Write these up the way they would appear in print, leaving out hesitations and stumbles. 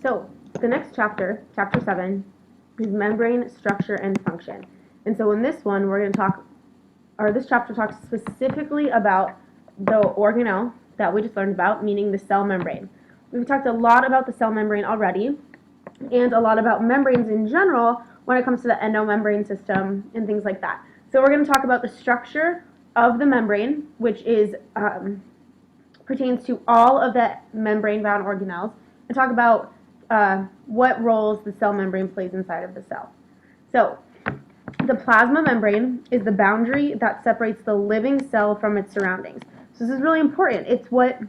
So the next chapter, chapter 7, is membrane structure and function. And so in this one, we're going to talk, or this chapter talks specifically about the organelle that we just learned about, meaning the cell membrane. We've talked a lot about the cell membrane already, and a lot about membranes in general when it comes to the endomembrane system and things like that. So we're going to talk about the structure of the membrane, which is pertains to all of the membrane-bound organelles, and talk about what roles the cell membrane plays inside of the cell. So the plasma membrane is the boundary that separates the living cell from its surroundings. So this is really important. It's what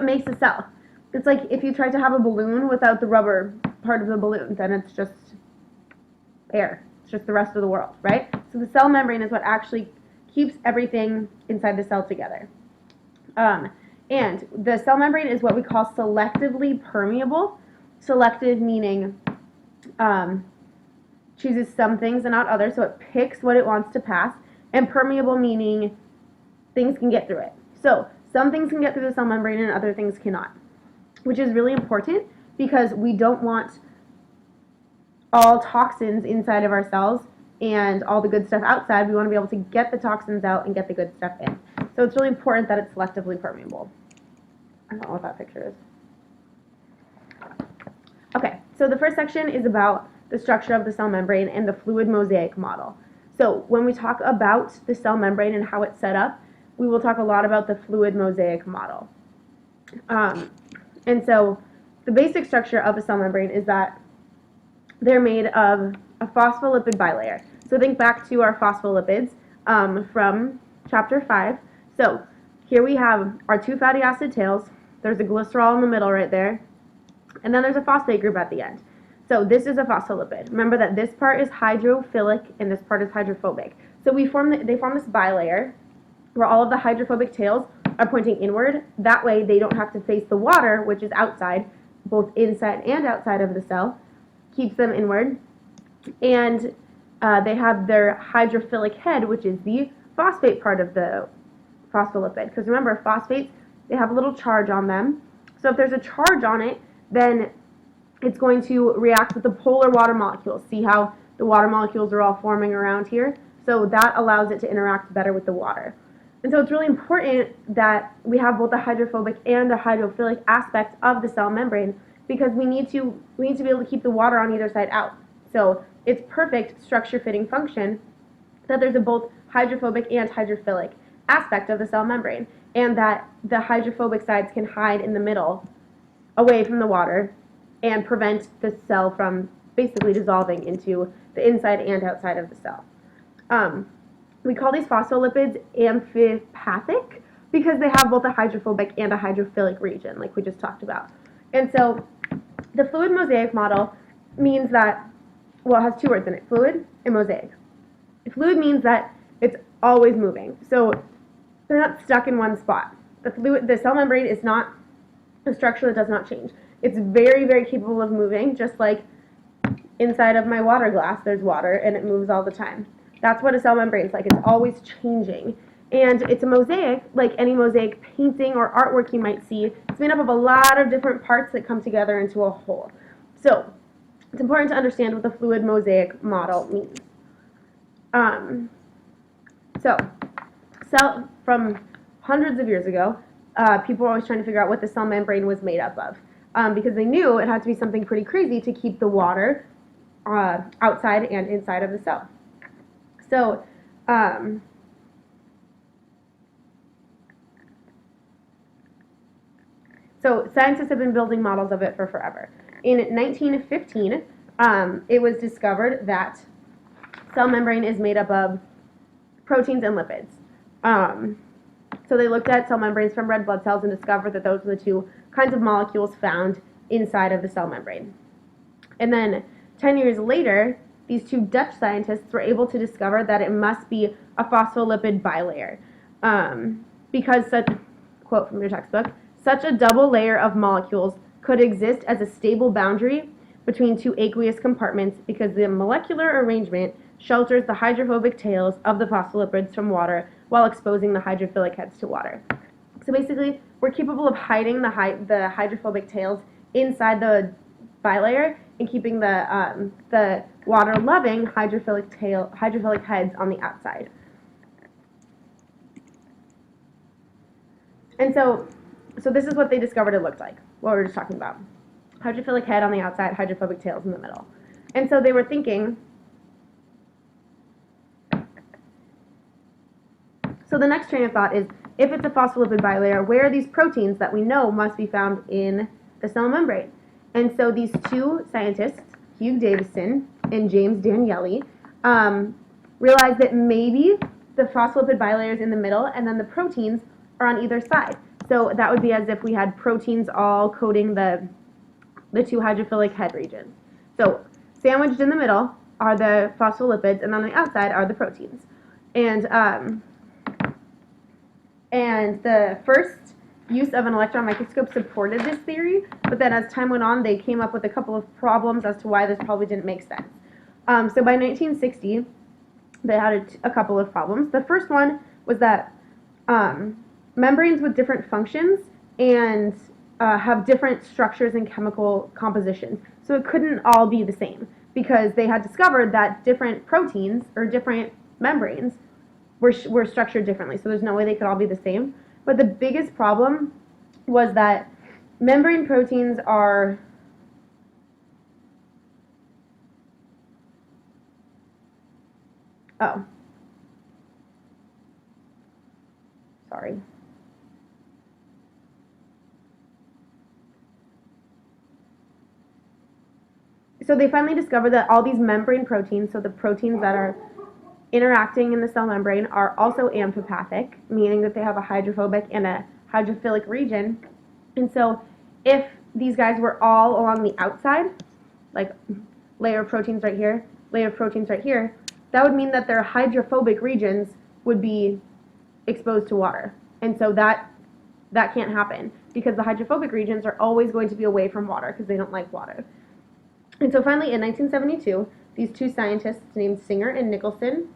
makes a cell. It's like if you try to have a balloon without the rubber part of the balloon, then it's just air. It's just the rest of the world, right? So the cell membrane is what actually keeps everything inside the cell together. And the cell membrane is what we call selectively permeable. Selective meaning chooses some things and not others, so it picks what it wants to pass. And permeable meaning things can get through it. So some things can get through the cell membrane and other things cannot, which is really important because we don't want all toxins inside of our cells and all the good stuff outside. We want to be able to get the toxins out and get the good stuff in. So it's really important that it's selectively permeable. I don't know what that picture is. Okay, so the first section is about the structure of the cell membrane and the fluid mosaic model. So when we talk about the cell membrane and how it's set up, we will talk a lot about the fluid mosaic model. And so the basic structure of a cell membrane is that they're made of a phospholipid bilayer. So think back to our phospholipids from chapter 5. So here we have our two fatty acid tails. There's a glycerol in the middle right there. And then there's a phosphate group at the end. So this is a phospholipid. Remember that this part is hydrophilic and this part is hydrophobic. So they form this bilayer where all of the hydrophobic tails are pointing inward. That way they don't have to face the water, which is outside, both inside and outside of the cell. Keeps them inward. And they have their hydrophilic head, which is the phosphate part of the phospholipid. Because remember, phosphates, they have a little charge on them. So if there's a charge on it, then it's going to react with the polar water molecules. See how the water molecules are all forming around here? So that allows it to interact better with the water. And so it's really important that we have both the hydrophobic and the hydrophilic aspect of the cell membrane because we need to be able to keep the water on either side out. So it's perfect structure fitting function that there's a both hydrophobic and hydrophilic aspect of the cell membrane, and that the hydrophobic sides can hide in the middle away from the water and prevent the cell from basically dissolving into the inside and outside of the cell. We call these phospholipids amphipathic because they have both a hydrophobic and a hydrophilic region, like we just talked about. And so the fluid mosaic model means that, well, it has two words in it, fluid and mosaic. Fluid means that it's always moving. So they're not stuck in one spot. The cell membrane is not a structure that does not change. It's very, very capable of moving, just like inside of my water glass, there's water, and it moves all the time. That's what a cell membrane is like. It's always changing. And it's a mosaic, like any mosaic painting or artwork you might see. It's made up of a lot of different parts that come together into a whole. So it's important to understand what the fluid mosaic model means. From hundreds of years ago, people were always trying to figure out what the cell membrane was made up of because they knew it had to be something pretty crazy to keep the water outside and inside of the cell. So, scientists have been building models of it for forever. In 1915, it was discovered that cell membrane is made up of proteins and lipids. So they looked at cell membranes from red blood cells and discovered that those were the two kinds of molecules found inside of the cell membrane. And then 10 years later, these two Dutch scientists were able to discover that it must be a phospholipid bilayer because such, quote from your textbook, such a double layer of molecules could exist as a stable boundary between two aqueous compartments because the molecular arrangement shelters the hydrophobic tails of the phospholipids from water while exposing the hydrophilic heads to water. So basically, we're capable of hiding the hydrophobic tails inside the bilayer and keeping the water-loving hydrophilic heads on the outside. And so this is what they discovered it looked like, what we were just talking about. Hydrophilic head on the outside, hydrophobic tails in the middle. And so they were thinking, so the next train of thought is, if it's a phospholipid bilayer, where are these proteins that we know must be found in the cell membrane? And so these two scientists, Hugh Davison and James Danieli, realized that maybe the phospholipid bilayer is in the middle and then the proteins are on either side. So that would be as if we had proteins all coating the two hydrophilic head regions. So sandwiched in the middle are the phospholipids, and on the outside are the proteins. And the first use of an electron microscope supported this theory, but then as time went on, they came up with a couple of problems as to why this probably didn't make sense. So by 1960, they had a couple of problems. The first one was that membranes with different functions and have different structures and chemical compositions. So it couldn't all be the same, because they had discovered that different proteins or different membranes were structured differently. So there's no way they could all be the same. But the biggest problem was that membrane proteins are sorry. So they finally discovered that all these membrane proteins, so the proteins that are interacting in the cell membrane, are also amphipathic, meaning that they have a hydrophobic and a hydrophilic region. And so if these guys were all along the outside, like layer of proteins right here, layer of proteins right here, that would mean that their hydrophobic regions would be exposed to water. And so that can't happen, because the hydrophobic regions are always going to be away from water because they don't like water. And so finally, in 1972, these two scientists named Singer and Nicholson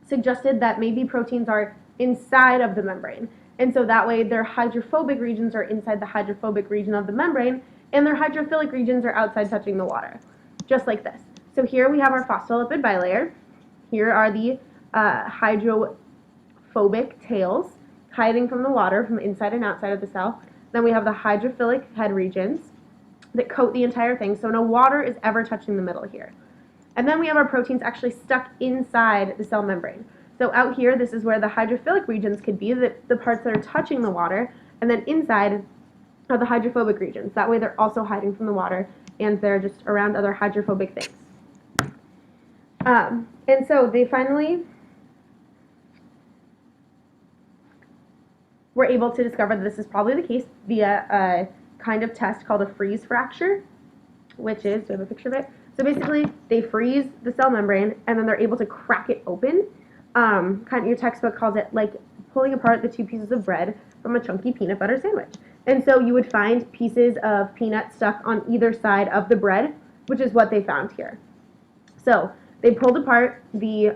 suggested that maybe proteins are inside of the membrane. And so that way their hydrophobic regions are inside the hydrophobic region of the membrane, and their hydrophilic regions are outside touching the water, just like this. So here we have our phospholipid bilayer. Here are the hydrophobic tails hiding from the water from inside and outside of the cell. Then we have the hydrophilic head regions that coat the entire thing, so no water is ever touching the middle here. And then we have our proteins actually stuck inside the cell membrane. So out here, this is where the hydrophilic regions could be, the parts that are touching the water, and then inside are the hydrophobic regions. That way they're also hiding from the water, and they're just around other hydrophobic things. And so they finally were able to discover that this is probably the case via a kind of test called a freeze fracture, which is, do I have a picture of it? So basically, they freeze the cell membrane, and then they're able to crack it open. Kind of your textbook calls it like pulling apart the two pieces of bread from a chunky peanut butter sandwich. And so you would find pieces of peanut stuck on either side of the bread, which is what they found here. So they pulled apart the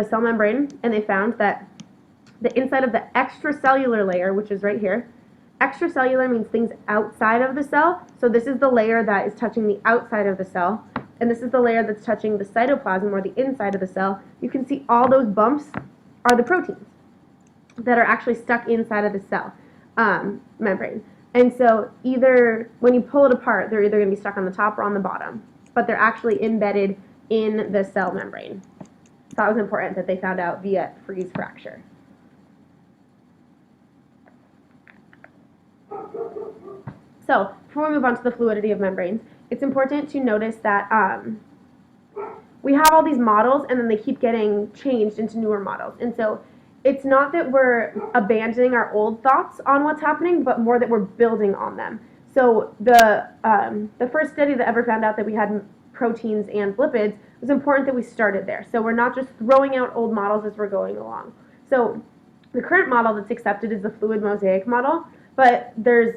cell membrane, and they found that the inside of the extracellular layer, which is right here, extracellular means things outside of the cell. So this is the layer that is touching the outside of the cell, and this is the layer that's touching the cytoplasm, or the inside of the cell. You can see all those bumps are the proteins that are actually stuck inside of the cell membrane. And so either when you pull it apart, they're either going to be stuck on the top or on the bottom, but they're actually embedded in the cell membrane. So that was important that they found out via freeze fracture. So before we move on to the fluidity of membranes, it's important to notice that we have all these models, and then they keep getting changed into newer models. And so it's not that we're abandoning our old thoughts on what's happening, but more that we're building on them. So the first study that ever found out that we had proteins and lipids, it was important that we started there. So we're not just throwing out old models as we're going along. So the current model that's accepted is the fluid mosaic model, but there's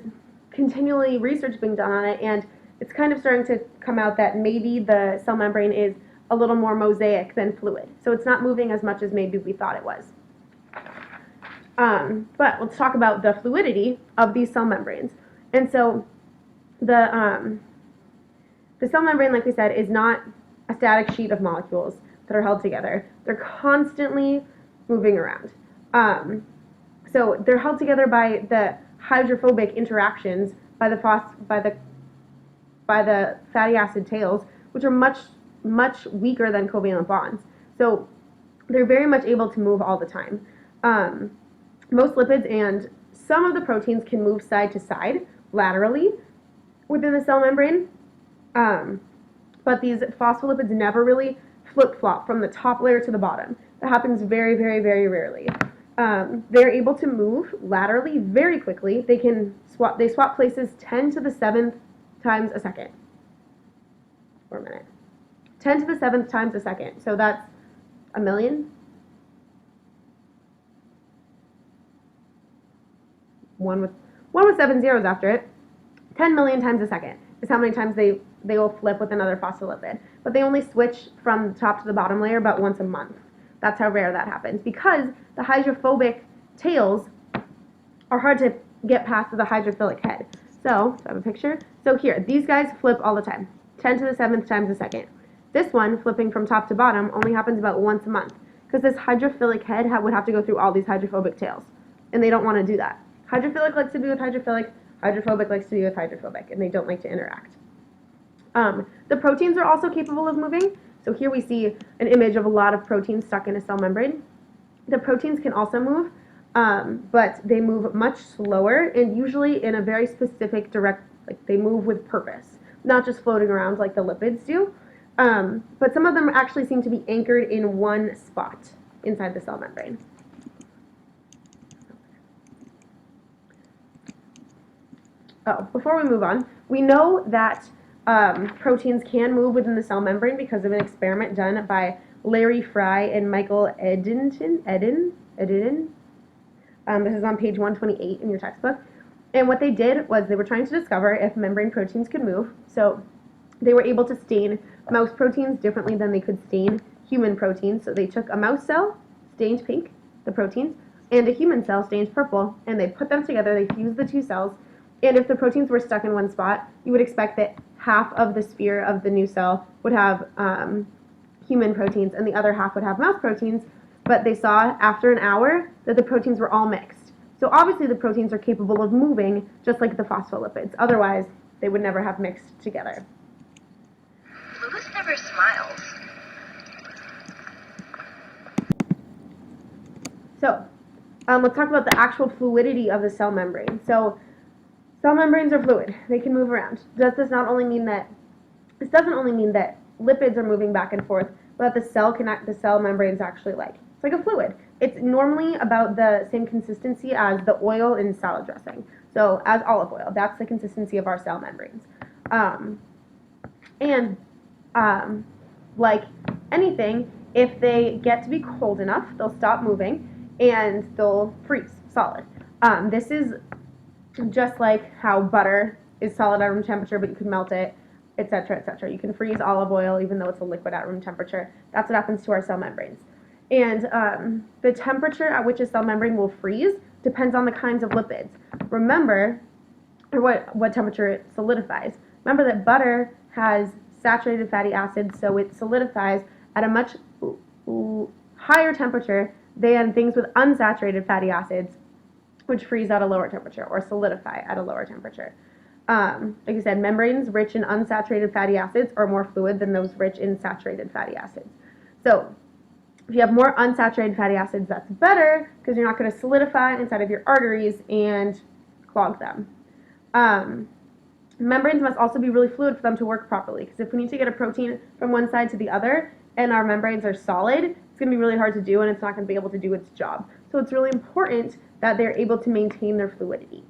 continually research being done on it, and it's kind of starting to come out that maybe the cell membrane is a little more mosaic than fluid. So it's not moving as much as maybe we thought it was. But let's talk about the fluidity of these cell membranes. And so the cell membrane, like we said, is not a static sheet of molecules that are held together. They're constantly moving around. So they're held together by the hydrophobic interactions by the fatty acid tails, which are much weaker than covalent bonds. So they're very much able to move all the time. Most lipids and some of the proteins can move side to side laterally within the cell membrane, but these phospholipids never really flip-flop from the top layer to the bottom. That happens very, very, very rarely. They're able to move laterally very quickly. They swap places 10 to the 7th times a second. For a minute. 10 to the 7th times a second. So that's a million. One with 7 zeros after it. 10 million times a second is how many times they will flip with another phospholipid. But they only switch from the top to the bottom layer about once a month. That's how rare that happens, because the hydrophobic tails are hard to get past the hydrophilic head. So, I have a picture. So here, these guys flip all the time, 10 to the 7th times a second. This one, flipping from top to bottom, only happens about once a month, because this hydrophilic head would have to go through all these hydrophobic tails, and they don't want to do that. Hydrophilic likes to be with hydrophilic, hydrophobic likes to be with hydrophobic, and they don't like to interact. The proteins are also capable of moving. So here we see an image of a lot of proteins stuck in a cell membrane. The proteins can also move, but they move much slower and usually in a very specific like they move with purpose, not just floating around like the lipids do. But some of them actually seem to be anchored in one spot inside the cell membrane. Oh, before we move on, we know that proteins can move within the cell membrane because of an experiment done by Larry Fry and Michael Edin. This is on page 128 in your textbook. And what they did was they were trying to discover if membrane proteins could move. So they were able to stain mouse proteins differently than they could stain human proteins. So they took a mouse cell, stained pink, the proteins, and a human cell, stained purple, and they put them together. They fused the two cells. And if the proteins were stuck in one spot, you would expect that half of the sphere of the new cell would have human proteins and the other half would have mouse proteins. But they saw after an hour that the proteins were all mixed. So obviously the proteins are capable of moving just like the phospholipids. Otherwise, they would never have mixed together. Lewis never smiles. So let's talk about the actual fluidity of the cell membrane. So cell membranes are fluid. They can move around. This doesn't only mean that lipids are moving back and forth, but the cell membrane is actually it's like a fluid. It's normally about the same consistency as the oil in salad dressing. So as olive oil, that's the consistency of our cell membranes. Like anything, if they get to be cold enough, they'll stop moving and they'll freeze solid. This is just like how butter is solid at room temperature, but you can melt it, etc., etc. You can freeze olive oil even though it's a liquid at room temperature. That's what happens to our cell membranes. And the temperature at which a cell membrane will freeze depends on the kinds of lipids. Remember, or what temperature it solidifies. Remember that butter has saturated fatty acids, so it solidifies at a much higher temperature than things with unsaturated fatty acids, which freeze at a lower temperature or solidify at a lower temperature. Like I said, membranes rich in unsaturated fatty acids are more fluid than those rich in saturated fatty acids. So if you have more unsaturated fatty acids, that's better because you're not going to solidify inside of your arteries and clog them. Membranes must also be really fluid for them to work properly, because if we need to get a protein from one side to the other and our membranes are solid, it's going to be really hard to do and it's not going to be able to do its job. So it's really important that they're able to maintain their fluidity.